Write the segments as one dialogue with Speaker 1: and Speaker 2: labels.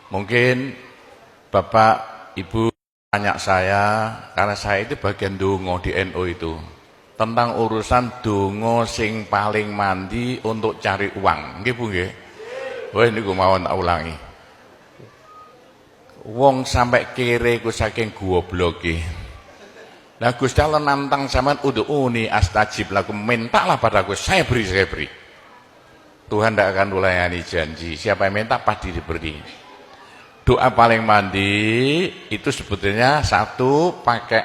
Speaker 1: Mungkin Bapak, Ibu tanya saya, karena saya itu bagian dongo di NU itu, tentang urusan dongo sing paling mandi untuk cari uang. Nggih Bu nggih. Wah niku mawon tak ulangi. Wong sampai kere ku saking gobloke. Nah Gusti Allah nantang sampean ud'uni astajib lakum, mintalah padaku, saya beri, saya beri. Tuhan tidak akan melayani janji. Siapa yang minta pasti diberi. Doa paling mandi itu sebetulnya satu pakai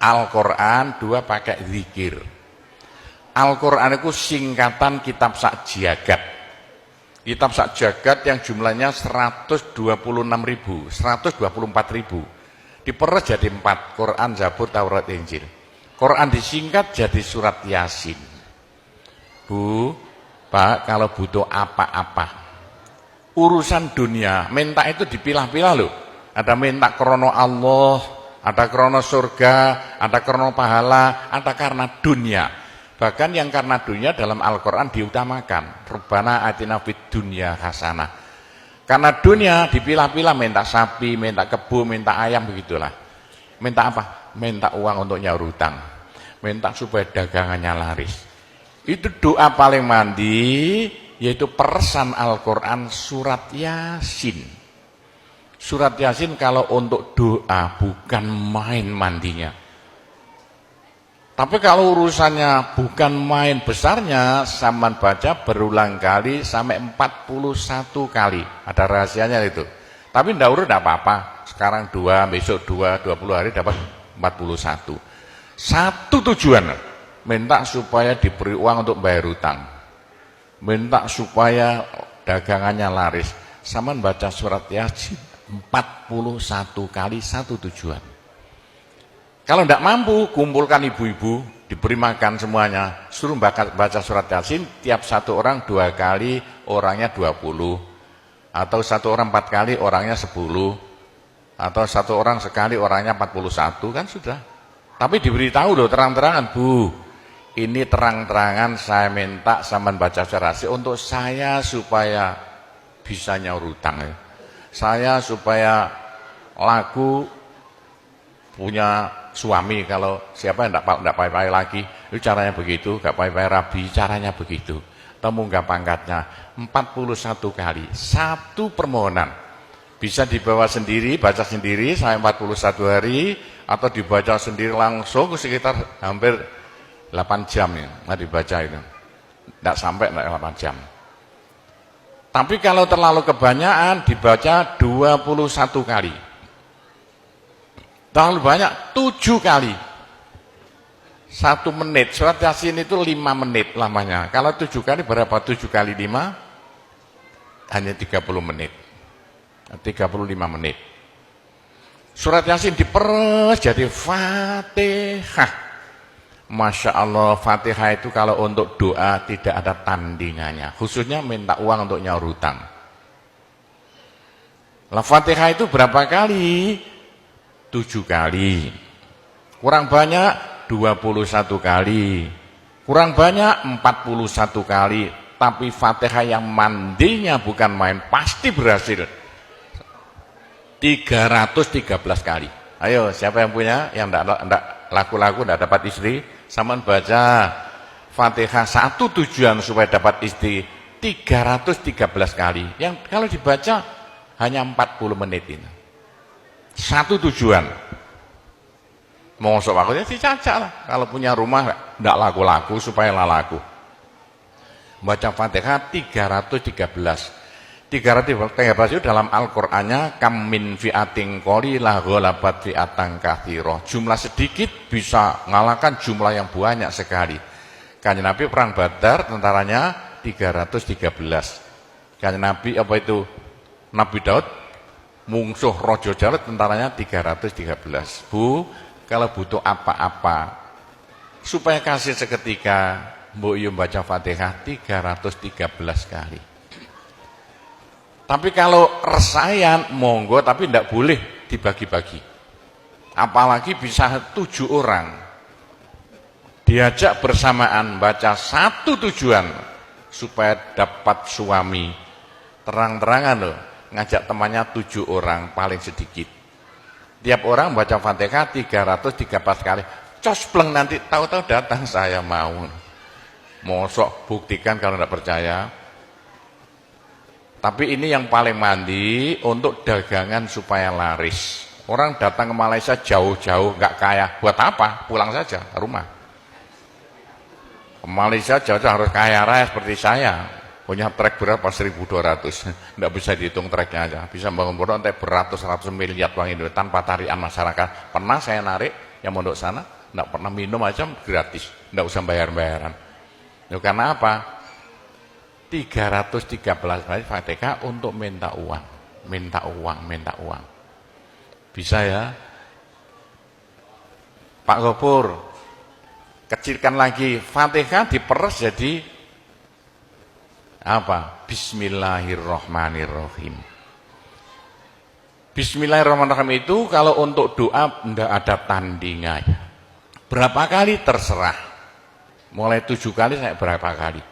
Speaker 1: Al-Quran, dua pakai zikir. Al-Quran itu singkatan kitab sak jagat. Kitab sak jagat yang jumlahnya 126.000, 124.000. Diperes jadi 4, Quran, Zabur, Taurat, Injil. Quran disingkat jadi surat Yasin. Bu, Pak, kalau butuh apa-apa urusan dunia, minta itu dipilah-pilah loh. Ada minta krono Allah, ada krono surga, ada krono pahala, ada karena dunia. Bahkan yang karena dunia dalam Al-Quran diutamakan. Rabbana atina fid dunya hasanah. Karena dunia dipilah-pilah, minta sapi, minta kebo, minta ayam, begitulah. Minta apa? Minta uang untuk nyaur hutang. Minta supaya dagangannya laris. Itu doa paling mandi, yaitu peresan Al-Quran surat Yasin. Surat Yasin kalau untuk doa bukan main mandinya. Tapi kalau urusannya bukan main besarnya, sampean baca berulang kali sampai 41 kali. Ada rahasianya itu. Tapi ndak urut ndak apa-apa. Sekarang 2, besok 2, 20 hari dapat 41. Satu tujuan, minta supaya diberi uang untuk bayar hutang. Minta supaya dagangannya laris. Sampean baca surat Yasin 41 kali, satu tujuan. Kalau tidak mampu, kumpulkan ibu-ibu, diberi makan semuanya, suruh baca surat Yasin, tiap satu orang 2 kali, orangnya 20, atau satu orang 4 kali, orangnya 10, atau satu orang sekali, orangnya 41, kan sudah. Tapi diberitahu loh terang-terangan, Bu, ini terang-terangan saya minta sampean baca surat Yasin untuk saya supaya bisa nyaur hutang, ya. Saya supaya laku punya suami, kalau siapa yang tidak payah-payah lagi, itu caranya begitu, gak payah-payah rabi, caranya begitu. Temunggah pangkatnya 41 kali, satu permohonan. Bisa dibawa sendiri, baca sendiri sampai 41 hari, atau dibaca sendiri langsung sekitar hampir 8 jam ya, nah dibaca itu. Tidak sampai 8 jam. Tapi kalau terlalu kebanyakan, dibaca 21 kali. Terlalu banyak 7 kali. 1 menit. Surat Yasin itu 5 menit lamanya. Kalau 7 kali berapa? 7 kali 5 hanya 30 menit. 35 menit. Surat Yasin diperes jadi Fatihah. Masya Allah, Fatihah itu kalau untuk doa tidak ada tandingannya. Khususnya minta uang untuk nyaur hutang. Lah Fatihah itu berapa kali? 7 kali. Kurang banyak 21 kali. Kurang banyak 41 kali. Tapi Fatihah yang mandinya bukan main, pasti berhasil 313 kali. Ayo, siapa yang punya, yang enggak laku-laku, enggak dapat istri, sampean baca Fatihah, satu tujuan supaya dapat istri 313 kali. Yang kalau dibaca hanya 40 menit ini. Satu tujuan. Mosok waktunya dicacak lah. Kalau punya rumah tidak laku-laku supaya laku. Baca Fatihah 313. 313 itu dalam Al-Qur'annya kam min fi'atin qalilah ghalabat fi'atan katsirah. Jumlah sedikit bisa mengalahkan jumlah yang banyak sekali. Kanjeng Nabi perang Badar tentaranya 313. Kanjeng Nabi apa itu? Nabi Daud mungsuh Raja Jalut tentaranya 313. Bu, kalau butuh apa-apa supaya kasih seketika, mbok yo baca Fatihah 313 kali. Tapi kalau resayan monggo, tapi tidak boleh dibagi-bagi. Apalagi bisa 7 orang diajak bersamaan baca satu tujuan supaya dapat suami. Terang-terangan loh. ngajak temannya 7 orang paling sedikit. Tiap orang baca Fatihah 313 kali. Cospleng nanti tahu-tahu datang saya mau. Mosok buktikan kalau tidak percaya. Tapi ini yang paling mandi untuk dagangan supaya laris. Orang datang ke Malaysia jauh-jauh nggak kaya, buat apa? Pulang saja ke rumah. Ke Malaysia jauh-jauh harus kaya raya seperti saya. Punya trek berapa? 1.200. Nggak bisa dihitung treknya aja. Bisa bangun pondok sampai beratus-ratus miliar uang Indonesia tanpa tarian masyarakat. Pernah saya narik yang mondok sana, nggak pernah minum aja gratis, nggak usah bayar-bayaran. Ya, karena apa? 313 kali Fatihah untuk minta uang, minta uang, minta uang. Bisa ya? Pak Gopur, kecilkan lagi, Fatihah diperes jadi apa? Bismillahirrahmanirrahim. Bismillahirrahmanirrahim itu kalau untuk doa tidak ada tandingannya. Berapa kali terserah. Mulai 7 kali saya berapa kali.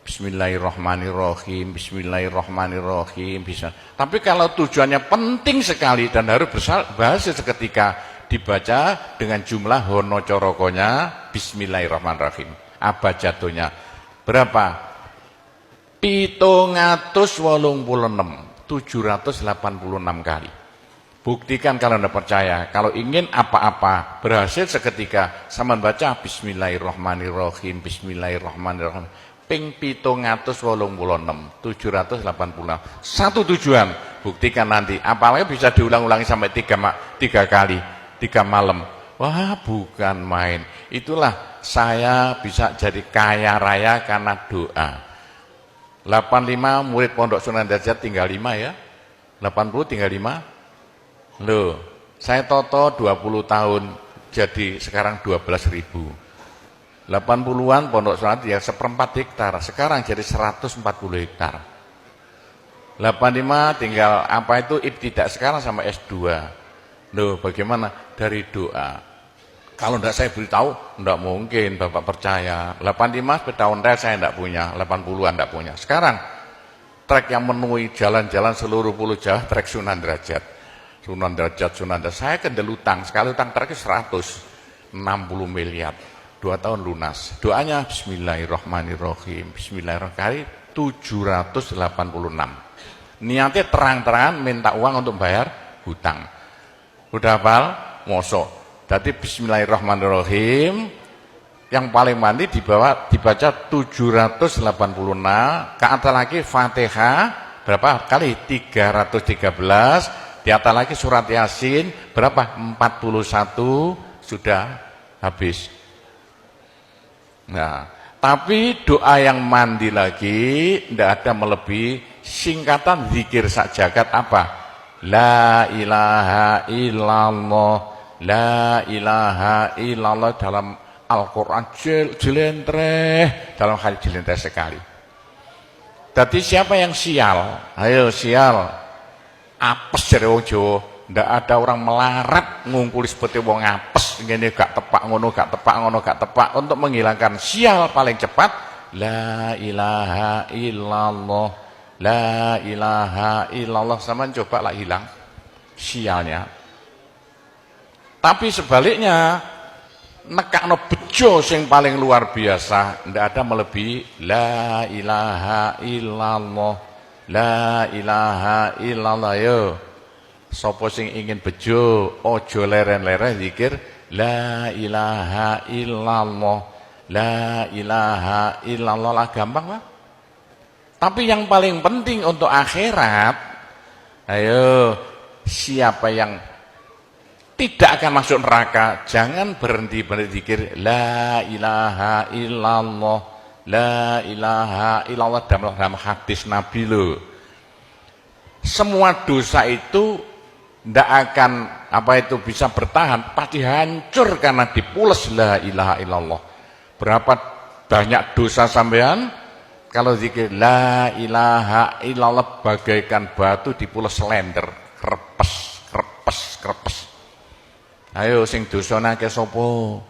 Speaker 1: Bismillahirrahmanirrahim, Bismillahirrahmanirrahim, bisa. Tapi kalau tujuannya penting sekali dan harus berhasil seketika dibaca dengan jumlah hono corokonya Bismillahirrahmanirrahim. Apa jatuhnya? Berapa? 786 kali. Buktikan kalau Anda percaya. Kalau ingin apa-apa berhasil seketika sama baca Bismillahirrahmanirrahim, Bismillahirrahmanirrahim. Ping 786. Satu tujuan. Buktikan nanti. Apalagi bisa diulang-ulangi sampai 3 kali, 3 malam. Wah, bukan main. Itulah saya bisa jadi kaya raya karena doa. 85 murid Pondok Sunan Derajat tinggal 5 ya. 80 tinggal 5. Loh, saya toto 20 tahun jadi sekarang 12.000. 80-an Pondok Sunan ya 1/4 hektar, sekarang jadi 140 hektar. 85 tinggal apa itu ibtidak sekarang sama S2. Loh, bagaimana? Dari doa. Kalau tidak saya beritahu, tidak mungkin Bapak percaya. 85 sepeda ontel saya tidak punya, 80-an tidak punya. Sekarang trek yang memenuhi jalan-jalan seluruh Pulau Jawa, trek Sunan Derajat. Sunan Derajat. Saya kendel utang, sekali utang treknya 160 miliar. 2 tahun lunas. Doanya Bismillahirrahmanirrahim. Bismillahirrahmanirrahim 786. Niatnya terang-terangan minta uang untuk bayar hutang. Udah hafal? Mosok. Jadi Bismillahirrahmanirrahim yang paling mandi dibaca 786, ke atas lagi Fatihah berapa kali? 313, di atas lagi surat Yasin berapa? 41, sudah habis. Nah, tapi doa yang mandi lagi tidak ada melebihi singkatan zikir sak jagat apa? La ilaha illallah. La ilaha illallah dalam Al-Quran jelentreh, dalam hal jelentreh sekali. Jadi siapa yang sial? Ayo sial. Apes dari wong Jawa. Ndak ada orang melarat ngumpuli seperti wong apes. Ngene gak tepak ngono, gak tepak ngono, gak tepak. Untuk menghilangkan sial paling cepat la ilaha illallah. La ilaha illallah. Sama coba lah hilang sialnya. Tapi sebaliknya nekakno bejo sing paling luar biasa, ndak ada melebihi la ilaha illallah. La ilaha illallah. Yo sapa sing ingin bejo ojo leren-leren zikir la ilaha illallah. La ilaha illallah lah, gampang lah. Tapi yang paling penting untuk akhirat, ayo siapa yang tidak akan masuk neraka, jangan berhenti berzikir la ilaha illallah. La ilaha illallah dalam hadis Nabi loh. Semua dosa itu tidak akan bisa bertahan, pasti hancur karena dipules la ilaha illallah. Berapa banyak dosa sampean kalau zikir la ilaha illallah bagaikan batu dipules slender, krepes, krepes, krepes. Ayo sing dosane akeh sapa?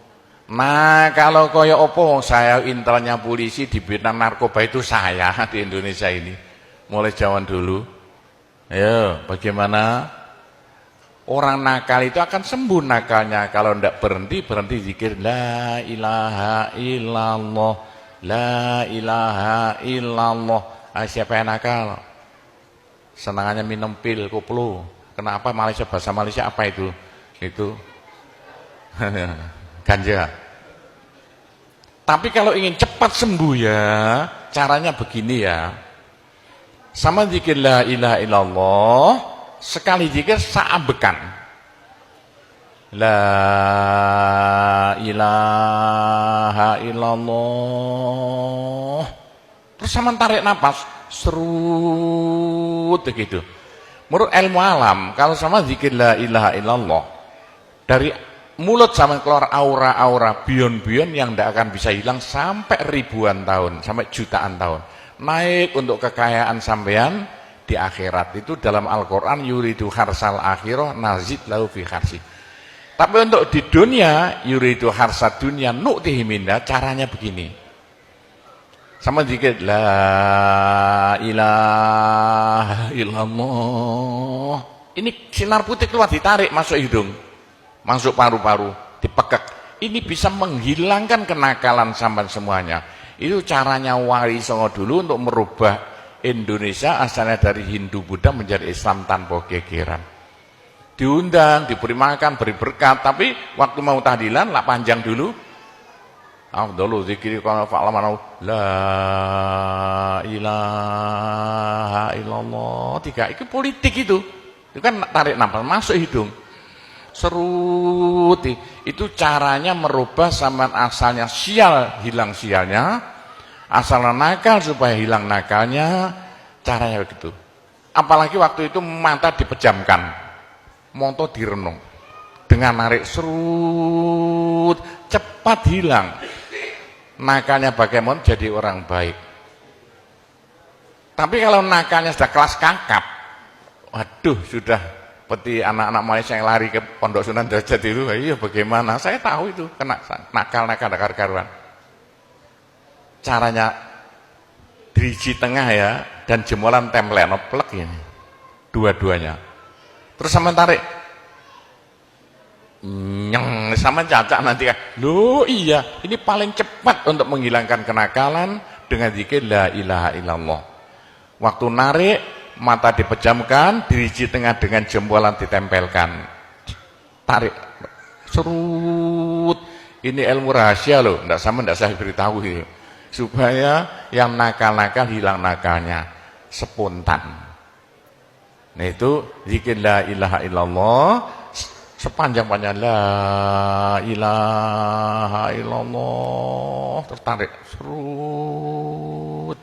Speaker 1: Nah, kalau kaya apa saya intelnya polisi di bidang narkoba itu saya di Indonesia ini. Mulai zaman dulu. Ayo, bagaimana? Orang nakal itu akan sembuh nakalnya kalau tidak berhenti zikir la ilaha illallah, la ilaha illallah. Siapa yang nakal? Senangannya minum pil, koplo. Kenapa Malaysia, bahasa Malaysia apa itu? Itu ganja. Tapi kalau ingin cepat sembuh ya, caranya begini ya. Sama zikir la ilaha illallah, sekali zikir saambekan. La ilaha illallah. Terus sama tarik napas, serut begitu. Menurut ilmu alam, kalau sama zikir la ilaha illallah, dari mulut sama keluar aura-aura bion-bion yang tidak akan bisa hilang sampai ribuan tahun, sampai jutaan tahun. Naik untuk kekayaan sampean di akhirat. Itu dalam Al-Quran, yuridu harsal akhirah nazid lahu fi harsi. Tapi untuk di dunia, yuridu harsad dunia nu'tihi minna, caranya begini. Sama dikit, la ilaha illallah. Ini sinar putih keluar, ditarik masuk hidung, masuk paru-paru, dipekek. Ini bisa menghilangkan kenakalan sampai semuanya. Itu caranya Wali Songo dulu untuk merubah Indonesia asalnya dari Hindu Buddha menjadi Islam tanpa gegeran. Diundang, diberi makan, beri berkat, tapi waktu mau tahlilan lah panjang dulu. Afdalu dzikri kana fa'laman la ilaha illallah. Tiga itu politik itu. Itu kan tarik nafas masuk hidung. Serut. Itu caranya merubah zaman asalnya sial, hilang sialnya, asalnya nakal supaya hilang nakalnya, caranya begitu. Apalagi waktu itu mata dipejamkan, monto direnung, dengan narik serut, cepat hilang nakalnya, bagaimana jadi orang baik. Tapi kalau nakalnya sudah kelas kakap, waduh, sudah seperti anak-anak Malaysia yang lari ke Pondok Sunan Derajat itu, iya bagaimana? Saya tahu itu, kena nakal-nakal karuan. Caranya diriji tengah ya, dan jemuran tempel plek ini, dua-duanya. Terus sama tarik, nyeng, sama cacak nanti kan. Loh iya, ini paling cepat untuk menghilangkan kenakalan dengan zikir la ilaha illallah. Waktu narik, mata dipejamkan, diriji tengah dengan jempolan ditempelkan. Tarik, serut. Ini ilmu rahasia loh, tidak saya beritahu itu. Supaya yang nakal-nakal hilang nakalnya, spontan. Nah itu zikir la ilaha illallah, sepanjang-panjang la ilaha illallah, tertarik, serut.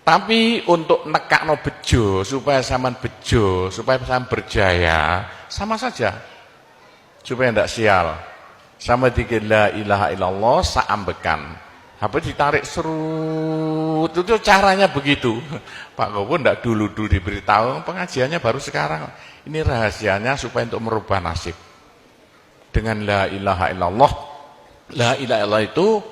Speaker 1: Tapi untuk nekakno bejo, supaya sampean bejo, supaya sampean berjaya, sama saja. Supaya tidak sial. Sama dikir la ilaha illallah, saambekan. Habis ditarik serut, itu caranya begitu. Pak Gowo tidak dulu diberitahu, pengajiannya baru sekarang. Ini rahasianya supaya untuk merubah nasib. Dengan la ilaha illallah, la ilaha illallah itu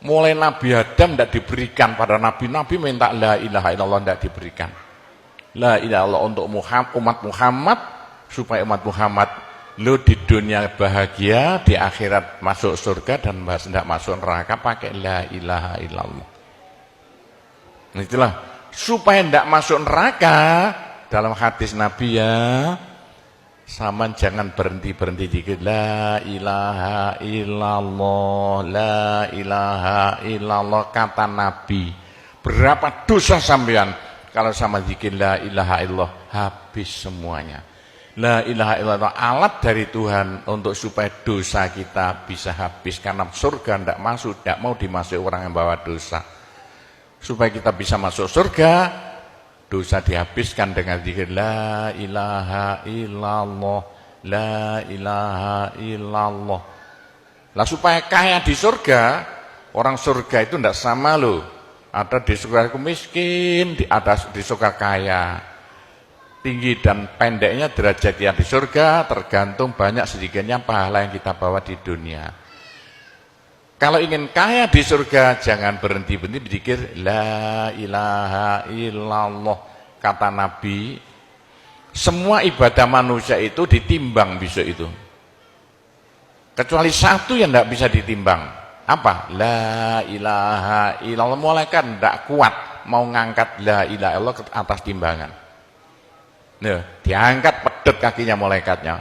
Speaker 1: mulai Nabi Adam tidak diberikan pada nabi-nabi, minta la ilaha illallah tidak diberikan. La ilaha illallah untuk umat Muhammad, supaya umat Muhammad lo di dunia bahagia, di akhirat masuk surga, dan tidak masuk neraka pakai la ilaha illallah. Itulah supaya tidak masuk neraka. Dalam hadis Nabi ya, sama jangan berhenti dikit la ilaha illallah, la ilaha illallah, kata Nabi. Berapa dosa sampean kalau sama zikir la ilaha illallah, habis semuanya. La ilaha illallah alat dari Tuhan untuk supaya dosa kita bisa habis, karena surga tidak masuk, tidak mau dimasuki orang yang bawa dosa. Supaya kita bisa masuk surga, dosa dihabiskan dengan zikir la ilaha illallah, la ilaha illallah. Lah supaya kaya di surga, orang surga itu tidak sama loh. Ada di surga miskin, ada di surga kaya. Tinggi dan pendeknya derajat yang di surga tergantung banyak sedikitnya pahala yang kita bawa di dunia. Kalau ingin kaya di surga, jangan berhenti berzikir la ilaha illallah. kata Nabi, semua ibadah manusia itu ditimbang besok itu. Kecuali satu yang tidak bisa ditimbang. Apa? La ilaha illallah. Malaikat tidak kuat mau ngangkat la ilaha illallah ke atas timbangan. Nah, diangkat pedet kakinya malaikatnya.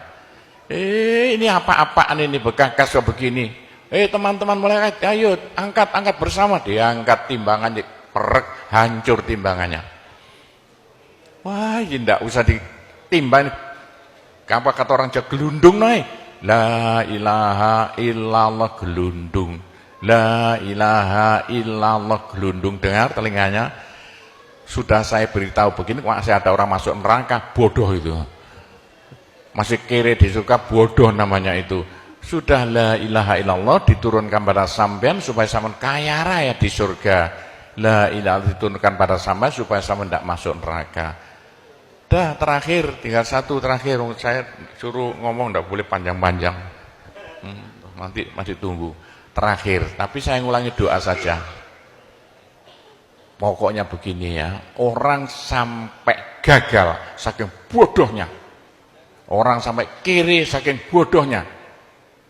Speaker 1: Ini apa-apaan ini bekas begini. Teman-teman malaikat, ayo angkat bersama. Diangkat timbangannya, perek, hancur timbangannya. Wah, ini tidak usah ditimbang. Apa kata orang Jawa, gelundung naik. La ilaha illallah gelundung. La ilaha illallah gelundung. Dengar telinganya. Sudah saya beritahu begini, masih ada orang masuk neraka, bodoh itu. Masih kere di surga, bodoh namanya itu. Sudah la ilaha illallah diturunkan pada sampean supaya sampean kaya raya di surga. La ilaha diturunkan pada sampean supaya sampean tidak masuk neraka. Dah terakhir, tinggal satu terakhir. Saya suruh ngomong tidak boleh panjang-panjang. Nanti masih tunggu. Terakhir, tapi saya ngulangi doa saja. Pokoknya begini ya, orang sampai gagal saking bodohnya. Orang sampai kiri saking bodohnya.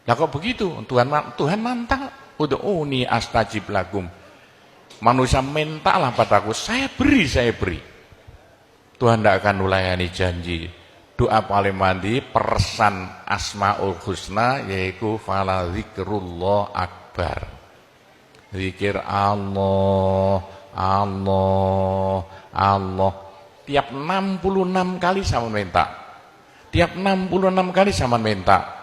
Speaker 1: Lah kok begitu? Tuhan mantap. Ud'uni astajib lakum. Manusia mintalah padaku, saya beri. Tuhan tidak akan ulayani janji. Doa paling mandi persan Asmaul Husna yaitu fala zikrullah akbar. Zikir Allah. Tiap 66 kali sama minta. Tiap 66 kali sama minta.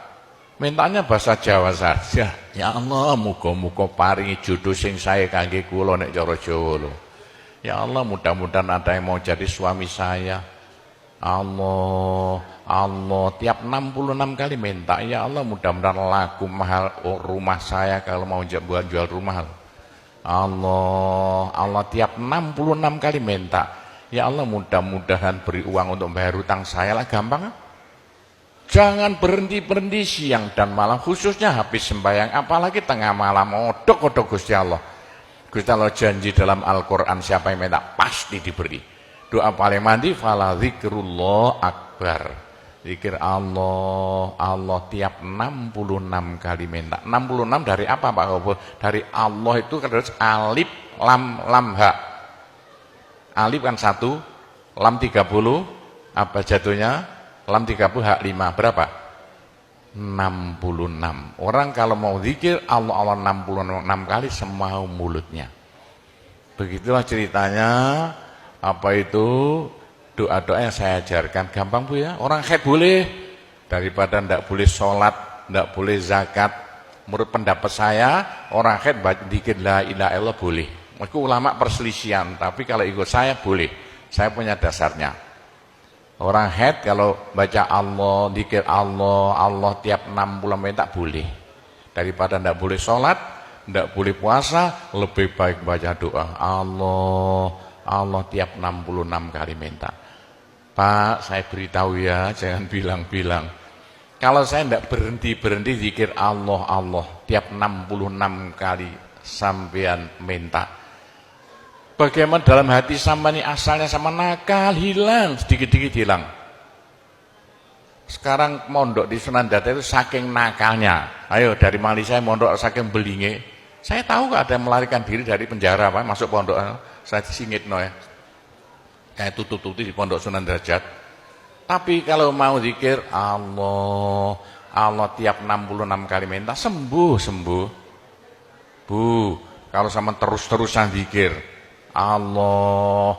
Speaker 1: Mintanya bahasa Jawa saja. Ya Allah, muga-muga paringi jodoh sing sae kangge kula nek cara Jawa lho. Ya Allah, mudah-mudahan ada yang mau jadi suami saya. Allah, tiap 66 kali minta. Ya Allah, mudah-mudahan laku mahal rumah saya kalau mau jual rumah. Allah, tiap 66 kali minta. Ya Allah, mudah-mudahan beri uang untuk bayar hutang saya lah, gampang. Jangan berhenti siang dan malam, khususnya habis sembahyang, apalagi tengah malam, odok-odok Gusti Allah. Gusti Allah janji dalam Al-Quran, siapa yang minta pasti diberi. Doa paling mandi fala zikrullah akbar. Zikir Allah tiap 66 kali minta. 66 dari apa Pak Kobo? Dari Allah itu terus alif lam ha. Alif kan 1, lam 30, apa jatuhnya? Lam 30 hak 5, berapa? 66. Orang kalau mau zikir Allah 66 kali semau mulutnya. Begitulah ceritanya. Apa itu doa-doa yang saya ajarkan. Gampang Bu ya. Orang haid boleh, daripada tidak boleh sholat, tidak boleh zakat. Menurut pendapat saya, orang haid zikir la ilaha illallah boleh. Itu ulama perselisihan, tapi kalau ikut saya boleh. Saya punya dasarnya. Orang haid kalau baca Allah, zikir Allah tiap 60 menit tak boleh. Daripada tidak boleh sholat, tidak boleh puasa, lebih baik baca doa Allah tiap 66 kali minta. Pak, saya beritahu ya, jangan bilang-bilang. Kalau saya tidak berhenti zikir Allah tiap 66 kali sampean minta. Bagaimana dalam hati sama ini asalnya sama nakal, hilang, sedikit-sedikit hilang. Sekarang mondok di Sunan Data itu saking nakalnya. Ayo dari Mali saya mondok saking belinge. Saya tahu gak ada yang melarikan diri dari penjara Pak, masuk pondok. Saya singit ya. Kayak tutup-tutup di pondok Sunan Derajat. Tapi kalau mau zikir Allah tiap 66 kali minta sembuh. Bu, kalau sama terus-terusan zikir Allah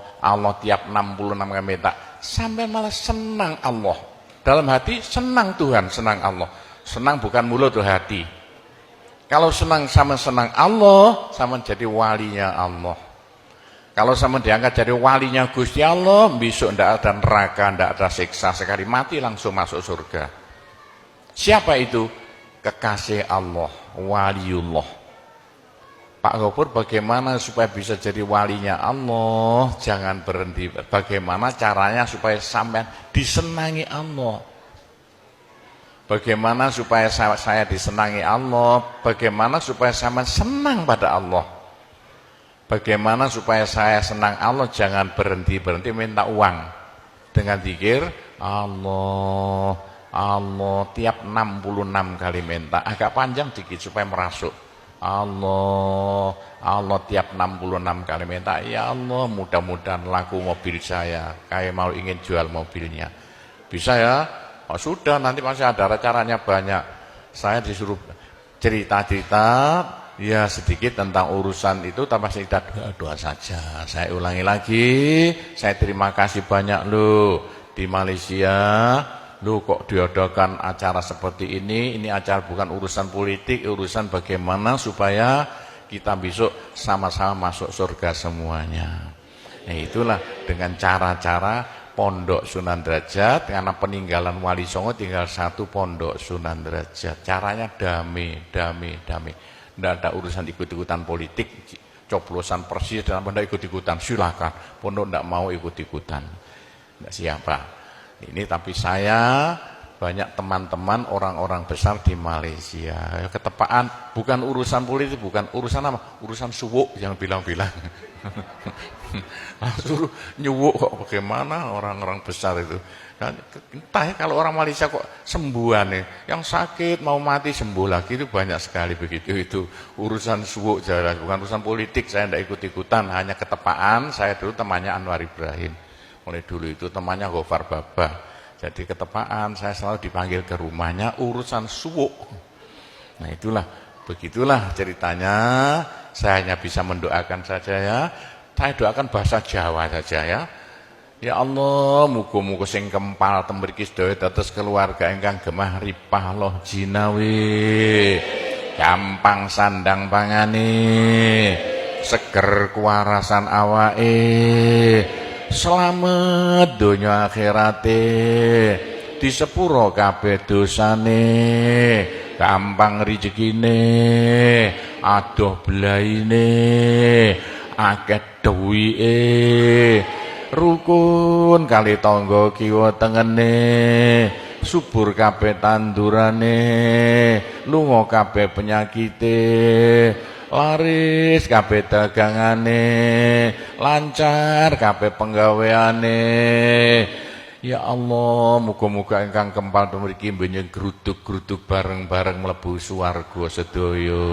Speaker 1: tiap 66 kali minta, sampai malah senang Allah. Dalam hati senang Tuhan, senang Allah. Senang bukan mulut tuh hati. Kalau senang sama senang Allah, sama jadi walinya Allah. Kalau sama diangkat jadi walinya Gusti Allah, besok ndak ada neraka, ndak ada siksa, sekali mati langsung masuk surga. Siapa itu? Kekasih Allah, waliullah. Pak Gopur, bagaimana supaya bisa jadi walinya Allah? Jangan berhenti. Bagaimana caranya supaya sampai disenangi Allah? Bagaimana supaya saya disenangi Allah? Bagaimana supaya sampai senang pada Allah? Bagaimana supaya saya senang Allah? Jangan berhenti-berhenti minta uang. Dengan zikir Allah, Allah tiap 66 kali minta. Agak panjang dikit supaya merasuk. Allah, Allah tiap 66 kali minta. Ya Allah, mudah-mudahan laku mobil saya. Kayak mau ingin jual mobilnya. Bisa ya? Oh, sudah, nanti masih ada caranya banyak. Saya disuruh cerita-cerita ya sedikit tentang urusan itu, tanpa cerita doa saja. Saya ulangi lagi, saya terima kasih banyak loh di Malaysia. Loh kok diadakan acara seperti ini acara bukan urusan politik, urusan bagaimana supaya kita besok sama-sama masuk surga semuanya. Nah itulah dengan cara-cara Pondok Sunan Derajat, karena peninggalan Wali Songo tinggal satu Pondok Sunan Derajat. Caranya damai. Tidak ada urusan ikut-ikutan politik, coblosan persis dan tidak ikut-ikutan, silakan. Pondok tidak mau ikut-ikutan, tidak siapa. Ini tapi saya banyak teman-teman orang-orang besar di Malaysia. Ketepaan bukan urusan politik, bukan urusan apa? Urusan suwuk yang bilang-bilang. Langsung nyuwuk kok bagaimana orang-orang besar itu. Nah, entah ya kalau orang Malaysia kok sembuhan nih, yang sakit mau mati sembuh lagi itu banyak sekali begitu. Itu urusan suwuk jelas, bukan urusan politik. Saya tidak ikut-ikutan, hanya ketepaan. Saya dulu temannya Anwar Ibrahim. Mulai dulu itu temannya Gofar Baba. Jadi ketepaan saya selalu dipanggil ke rumahnya urusan suwuk. Nah itulah, begitulah ceritanya. Saya hanya bisa mendoakan saja ya. Saya doakan bahasa Jawa saja ya. Ya Allah, muga-muga sing kempal tembriki sedaya dados keluarga ingkang gemah ripah loh jinawi. Gampang sandang pangane, seger kuwarasan awake. Selamat donya akhirate, di sepuro kabeh dosane, gampang rezekine, adoh belaine, akeh duwike, rukun kali tangga kiwa tengene, subur kabeh tandurane, lunga kabeh penyakite, laris kabeh dagangane, lancar kabeh penggaweane. Ya Allah, muga-muga ingkang kempal mriki mbenjing gruduk-gruduk bareng-bareng mlebu swarga sedaya.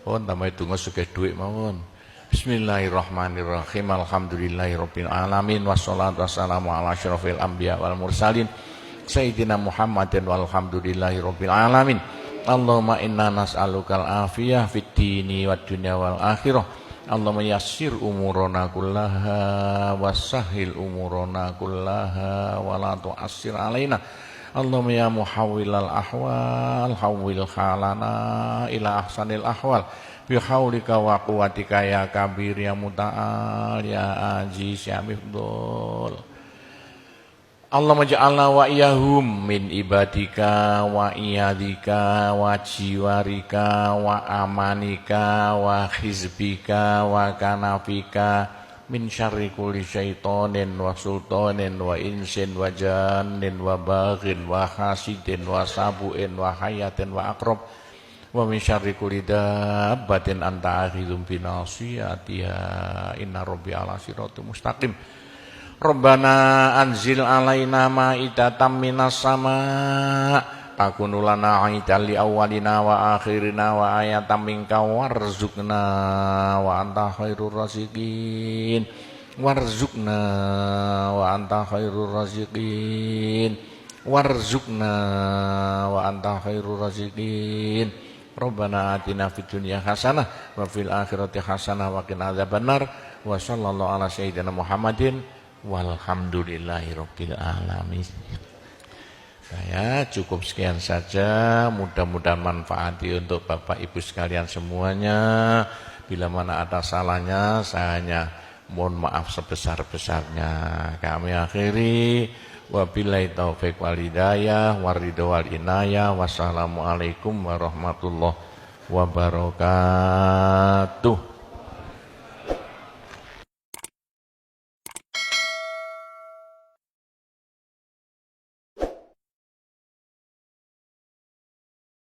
Speaker 1: Oh, tambahe donga sugih dhuwit mawon. Bismillahirrahmanirrahim. Alhamdulillahirabbil alamin wassalatu wassalamu ala asyrofil anbiya wal mursalin sayyidina Muhammadin walhamdulillahirabbil alamin. Allahumma inna nas'alukal afiyah fid dini wad dunya wal akhirah. Allahumma yassir umurana kullaha wassahhil umurana kullaha wa la tu'assir alaina. Allahumma ya muhawwilal ahwal hawwil halana ila ahsanil ahwal bi haulika wa quwwatika ya kabir ya muta'al ya aziz ya mifdul. Allahumma ja'alna wa iyahum min ibadika wa iyadika wa jiwarika wa amanika wa hizbika wa kanafika min syarri kulli syaitonin wa sultanin wa insin wa jannin wa baghin wa hasidin wa sabu'in wa hayatin wa akrab wa min syarri kulli dabbatin anta akhidhum binasiyatiha inna rabbi ala siratum mustaqim. Rabbana anzil alaina ma'idatan minas sama takunu lana aidan li awwalina wa akhirina wa ayatan minka warzuqna wa anta khairur raziqin warzuqna wa anta khairur raziqin warzuqna wa anta khairur raziqin. Rabbana atina fid dunya hasanah wa fil akhirati hasanah wa qina adzabannar wa sallallahu ala sayyidina Muhammadin walhamdulillahirabbil alamin. Saya cukup sekian saja, mudah-mudahan manfaati untuk Bapak Ibu sekalian semuanya. Bila mana ada salahnya, saya hanya mohon maaf sebesar-besarnya. Kami akhiri, wabillahi taufik wal hidayah, waridho wal inayah, wassalamualaikum warahmatullahi wabarakatuh.